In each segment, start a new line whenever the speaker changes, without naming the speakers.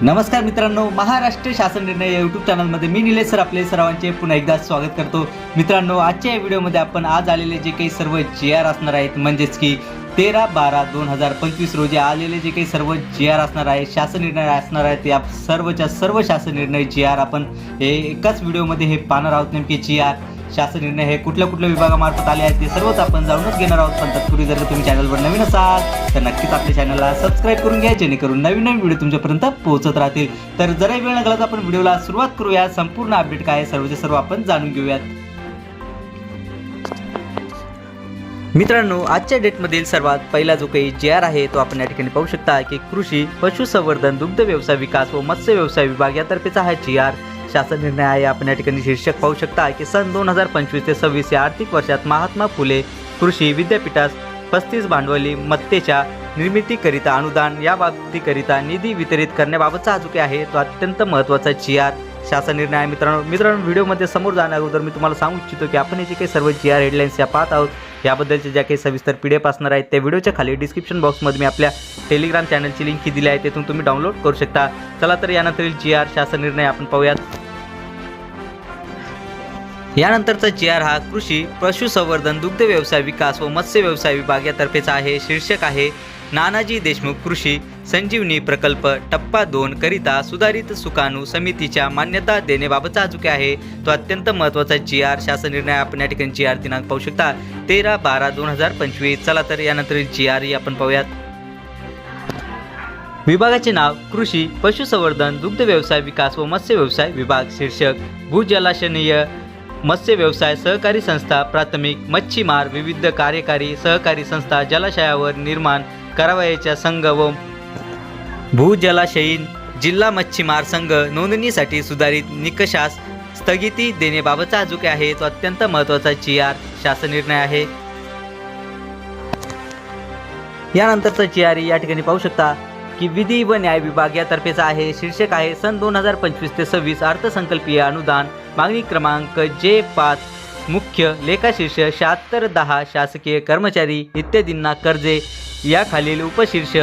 नमस्कार मित्रांनो, महाराष्ट्र शासन निर्णय यूट्यूब चॅनलमध्ये मी निलेश सर आपले सर्वांचे पुन्हा एकदा स्वागत करतो। मित्रांनो, आजच्या या व्हिडिओमध्ये आपण आज आलेले जे काही सर्व GR असणार आहेत, म्हणजेच की 13/12/2025 रोजी आलेले जे काही सर्व GR असणार आहे, शासन निर्णय असणार आहेत, या सर्वच्या सर्व शासन निर्णय GR आपण हे एकाच व्हिडिओमध्ये हे पाहणार आहोत। नेमके GR शासन निर्णय हे कुठल्या विभागामार्फत आले आहेत ते सर्वच आपण जाणूनच घेणार आहोत। पण तत्पूर्वी जर तुम्ही चॅनलवर नवीन असाल तर नक्कीच आपल्या चॅनलला सबस्क्राईब करून घ्या, जेणेकरून नवीन व्हिडिओ तुमच्यापर्यंत पोहोचत राहतील। तर जरा वेळ न घालवता आपण व्हिडिओला सुरुवात करूया। संपूर्ण अपडेट काय आहे सर्वचे सर्व आपण जाणून घेऊयात। मित्रांनो, आजच्या डेटमधील सर्वात पहिला जो काही GR आहे तो आपण या ठिकाणी पाहू शकता की कृषी पशुसंवर्धन दुग्ध व्यवसाय विकास व मत्स्य व्यवसाय विभाग यातर्फेचा हा GR शासन निर्णय आहे। आपण या ठिकाणी शीर्षक पाहू शकता की सन 2025 ते 26 या आर्थिक वर्षात महात्मा फुले कृषी विद्यापीठास 35 भांडवली मत्तेच्या निर्मितीकरिता अनुदान या बाबतीकरिता निधी वितरित करण्याबाबतचा हा जो काही आहे तो अत्यंत महत्त्वाचा GR शासन निर्णय आहे। मित्रांनो व्हिडिओमध्ये समोर जाण्या अगोदर मी तुम्हाला सांगू इच्छितो की आपण जे काही सर्व GR हेडलाईन्स या पाहत आहोत, याबद्दलचे ज्या काही सविस्तर PDF असणार आहेत त्या व्हिडिओच्या खाली डिस्क्रिप्शन बॉक्समध्ये मी आपल्या टेलिग्राम चॅनलची लिंक दिली आहे, तेथून तुम्ही डाउनलोड करू शकता। चला तर यानंतरील GR शासन निर्णय आपण पाहूयात। यानंतरचा GR हा कृषी पशुसंवर्धन दुग्ध व्यवसाय विकास व मत्स्य व्यवसाय विभाग यातर्फेचा आहे। शीर्षक आहे नानाजी देशमुख कृषी संजीवनी प्रकल्प टप्पा 2 करिता सुधारित सुकाणू समितीच्या मान्यता देण्याबाबतचा हा जो काही आहे तो अत्यंत महत्त्वाचा GR शासन निर्णय आपण या ठिकाणी GR दिनांक पाहू शकता 13/12/2025। चला तर यानंतरील GR आपण पाहूयात। विभागाचे नाव कृषी पशुसंवर्धन दुग्ध व्यवसाय विकास व मत्स्य व्यवसाय विभाग। शीर्षक भूजलाशनीय मत्स्य व्यवसाय सहकारी संस्था प्राथमिक मच्छीमार विविध कार्यकारी सहकारी संस्था जलाशयावर निर्माण करावयाच्या संघ व भूजलाशयीन जिल्हा मच्छीमार संघ नोंदणीसाठी सुधारित निकषास स्थगिती देण्याबाबतचा हा जो काही आहे तो अत्यंत महत्त्वाचा GR शासन निर्णय आहे। यानंतरचा GR या ठिकाणी पाहू शकता की विधी व न्याय विभाग यातर्फेचा आहे। शीर्षक आहे सन 2025 ते 26 अर्थसंकल्पीय अनुदान मागणी क्रमांक J5 मुख्य लेखाशीर्ष 7610 शासकीय कर्मचारी इत्यादींना कर्जे याखालील उपशीर्ष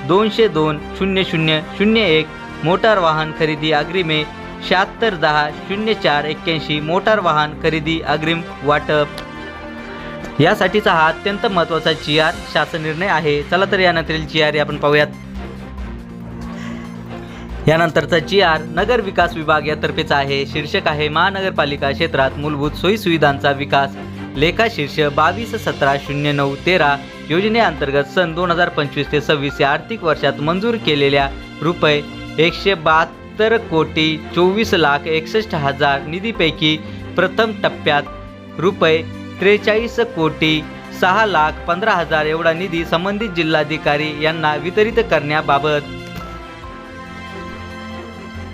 202-0001 मोटार वाहन खरेदी अग्रिमे 7610-0481 मोटार वाहन खरेदी अग्रिम वाटप यासाठीचा हा अत्यंत महत्त्वाचा GR शासन निर्णय आहे। चला तर यानंतरील GR आपण पाहूयात। यानंतरचा GR नगर विकास विभाग यातर्फेचा आहे। शीर्षक आहे महानगरपालिका क्षेत्रात मूलभूत सोयी सुविधांचा विकास लेखाशीर्ष 22-17-09-13 योजनेअंतर्गत सन 2025 ते 26 या आर्थिक वर्षात मंजूर केलेल्या रुपये 172,24,61,000 निधीपैकी प्रथम टप्प्यात रुपये 43,06,15,000 एवढा निधी संबंधित जिल्हाधिकारी यांना वितरित करण्याबाबत।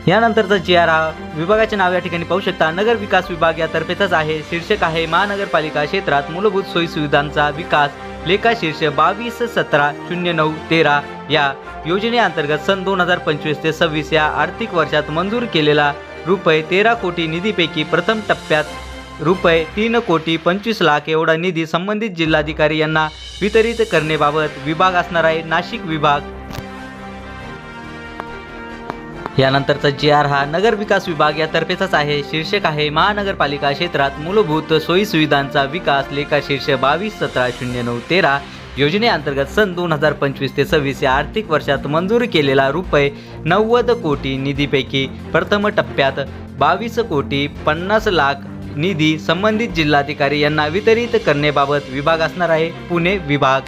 यानंतरचा GR हा विभागाचे नाव या ठिकाणी पाहू शकता नगर विकास विभाग यातर्फेचाच आहे। शीर्षक आहे महानगरपालिका क्षेत्रात मूलभूत सोयी सुविधांचा विकास लेखाशीर्ष 22-17-09-13 या योजनेअंतर्गत सन 2025 ते 26 या आर्थिक वर्षात मंजूर केलेला रुपये 13 कोटी निधीपैकी प्रथम टप्प्यात रुपये 3,25,00,000 एवढा निधी संबंधित जिल्हाधिकारी यांना वितरित करण्याबाबत विभाग असणार आहे नाशिक विभाग। यानंतरचा GR हा नगर विकास विभाग यातर्फेचाच आहे। शीर्षक आहे महानगरपालिका क्षेत्रात मूलभूत सोयी सुविधांचा विकास लेखाशीर्ष 22-17-09-13 योजनेअंतर्गत सन 2025 ते 26 या आर्थिक वर्षात मंजूर केलेला रुपये 90 कोटी निधीपैकी प्रथम टप्प्यात 22,50,00,000 निधी संबंधित जिल्हाधिकारी यांना वितरित करण्याबाबत विभाग असणार आहे पुणे विभाग।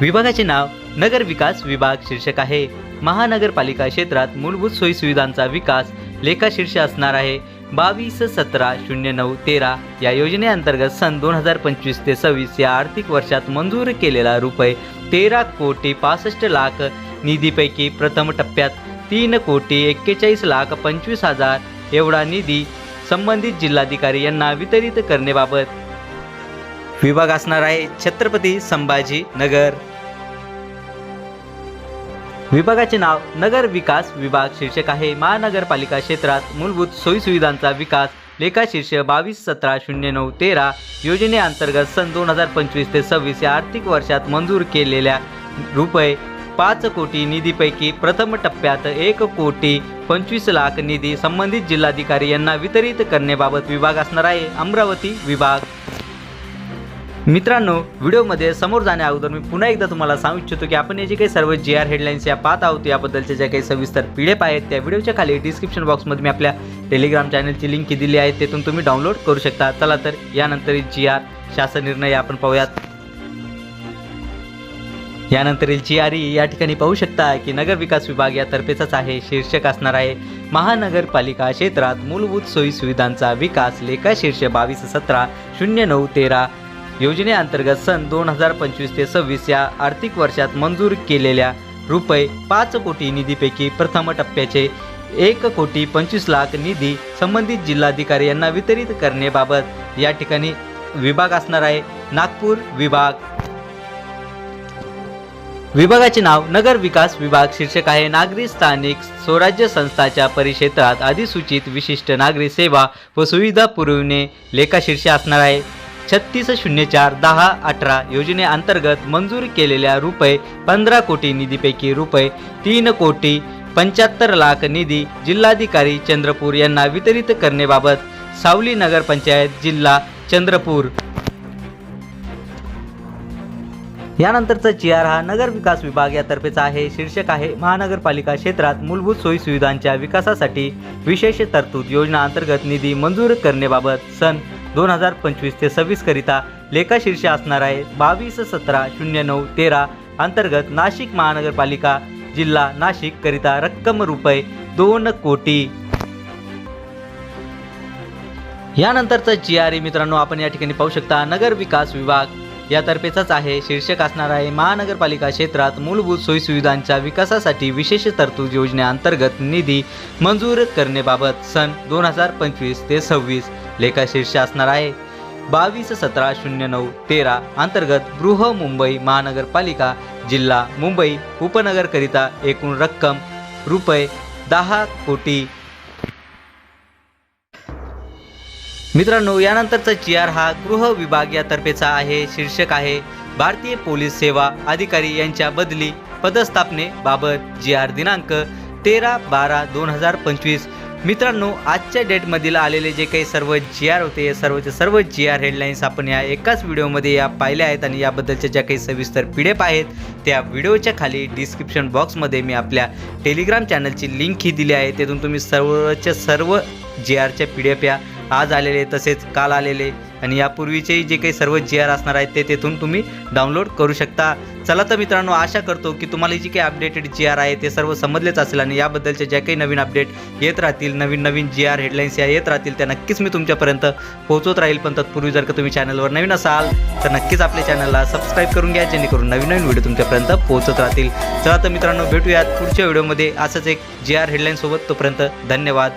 विभागाचे नाव नगर विकास विभाग। शीर्षक आहे महानगरपालिका क्षेत्रात मूलभूत सोयी सुविधांचा विकास लेखाशीर्ष असणार आहे 22-17-09-13 या योजनेअंतर्गत सन 2025 ते 26 या आर्थिक वर्षात मंजूर केलेला रुपये 13,65,00,000 निधीपैकी प्रथम टप्प्यात 3,41,25,000 एवढा निधी संबंधित जिल्हाधिकारी यांना वितरित करण्याबाबत विभाग असणार आहे छत्रपती संभाजी नगर। विभागाचे नाव नगर विकास विभाग। शीर्षक आहे महानगरपालिका क्षेत्रात मूलभूत सोयी सुविधांचा विकास लेखाशीर्ष 22-17-09-13 योजनेअंतर्गत सन 2025 ते 26 या आर्थिक वर्षात मंजूर केलेल्या रुपये 5 कोटी निधीपैकी प्रथम टप्प्यात 1,25,00,000 निधी संबंधित जिल्हाधिकारी यांना वितरित करण्याबाबत विभाग असणार आहे अमरावती विभाग। मित्रांनो, व्हिडिओमध्ये समोर जाण्या अगोदर मी पुन्हा एकदा तुम्हाला सांगू इच्छितो की आपण हे जे काही सर्व GR हेडलाईन्स या पाहत आहोत याबद्दलच्या ज्या काही सविस्तर PDF आहेत त्या व्हिडिओच्या खाली डिस्क्रिप्शन बॉक्समध्ये मी आपल्या टेलिग्राम चॅनलची लिंक दिली आहे, तेथून तुम्ही डाउनलोड करू शकता। चला तर यानंतरील GR शासन निर्णय आपण पाहूयात। यानंतरील GRE या ठिकाणी पाहू शकता की नगर विकास विभाग यातर्फेचाच आहे। शीर्षक असणार आहे महानगरपालिका क्षेत्रात मूलभूत सोयी सुविधांचा विकास, लेखा शीर्ष 22/17/09/13 योजनेअंतर्गत सन 2025 ते 26 या आर्थिक वर्षात मंजूर केलेल्या रुपये 5 कोटी निधीपैकी प्रथम टप्प्याचे 1,25,00,000 निधी संबंधित जिल्हाधिकारी यांना वितरित करण्याबाबत या ठिकाणी विभाग असणार आहे नागपूर विभाग। विभागाचे नाव नगर विकास विभाग। शीर्षक आहे नागरी स्थानिक स्वराज्य संस्थांच्या परिक्षेत्रात अधिसूचित विशिष्ट नागरी सेवा व सुविधा पुरविणे। लेखा शीर्ष असणार आहे 3604/10/18 योजनेअंतर्गत मंजूर केलेल्या रुपये 15 कोटी निधीपैकी रुपये 3,75,00,000 निधी जिल्हाधिकारी चंद्रपूर यांना वितरित करण्याबाबत सावली नगर पंचायत जिल्हा चंद्रपूर। यानंतरचा GR हा नगर विकास विभाग यातर्फेचा आहे। शीर्षक आहे महानगरपालिका क्षेत्रात मूलभूत सोयी सुविधांच्या विकासासाठी विशेष तरतूद योजना अंतर्गत निधी मंजूर करण्याबाबत सन 2025 ते 26 करिता। लेखा शीर्ष असणार आहे 22/17/09/13 अंतर्गत नाशिक महानगरपालिका जिल्हा नाशिक करिता रक्कम रुपये 2 कोटी। यानंतरचा GRE मित्रांनो आपण या ठिकाणी पाहू शकता नगर विकास विभाग यातर्फेचाच आहे। शीर्षक असणार आहे महानगरपालिका क्षेत्रात मूलभूत सोयी सुविधांच्या विकासासाठी विशेष तरतूद योजनेअंतर्गत निधी मंजूर करण्याबाबत सन 2025 ते 26। लेखा शीर्ष असणार आहे 22/17/09/13 अंतर्गत बृहमुंबई महानगरपालिका जिल्हा मुंबई उपनगरकरिता एकूण रक्कम रुपये 10 कोटी। मित्रांनो, यानंतरचा GR हा गृह विभाग यातर्फेचा आहे। शीर्षक आहे भारतीय पोलीस सेवा अधिकारी यांच्या बदली पदस्थापनेबाबत GR दिनांक 13/12/2025। मित्रांनो, आजच्या डेटमधील आलेले जे काही सर्व GR होते सर्वचे सर्व GR हेडलाईन्स आपण या एकाच व्हिडिओमध्ये या पाहिल्या आहेत आणि याबद्दलच्या ज्या काही सविस्तर PDF आहेत त्या व्हिडिओच्या खाली डिस्क्रिप्शन बॉक्समध्ये मी आपल्या टेलिग्राम चॅनलची लिंक ही दिली आहे, तेथून तुम्ही सर्वच्या सर्व GRच्या PDF या आज आलेले तसेच काल आलेले आणि यापूर्वीचे जे काही सर्व GR असणार आहेत ते तेथून तुम्ही डाउनलोड करू शकता। चला तर मित्रांनो, आशा करतो की तुम्हाला जी काही अपडेटेड GR आहे ते सर्व समजलेच असेल आणि याबद्दलच्या ज्या काही नवीन अपडेट येत राहतील, नवीन GR हेडलाईन्स या येत राहतील त्या नक्कीच मी तुमच्यापर्यंत पोहोचवत राहील। पण तत्पूर्वी जर का तुम्ही चॅनलवर नवीन असाल तर नक्कीच आपल्या चॅनलला सबस्क्राईब करून घ्या, जेणेकरून नवीन व्हिडिओ तुमच्यापर्यंत पोहोचत राहतील। चला तर मित्रांनो, भेटूयात पुढच्या व्हिडिओमध्ये असंच एक GR हेडलाईन सोबत। तोपर्यंत धन्यवाद।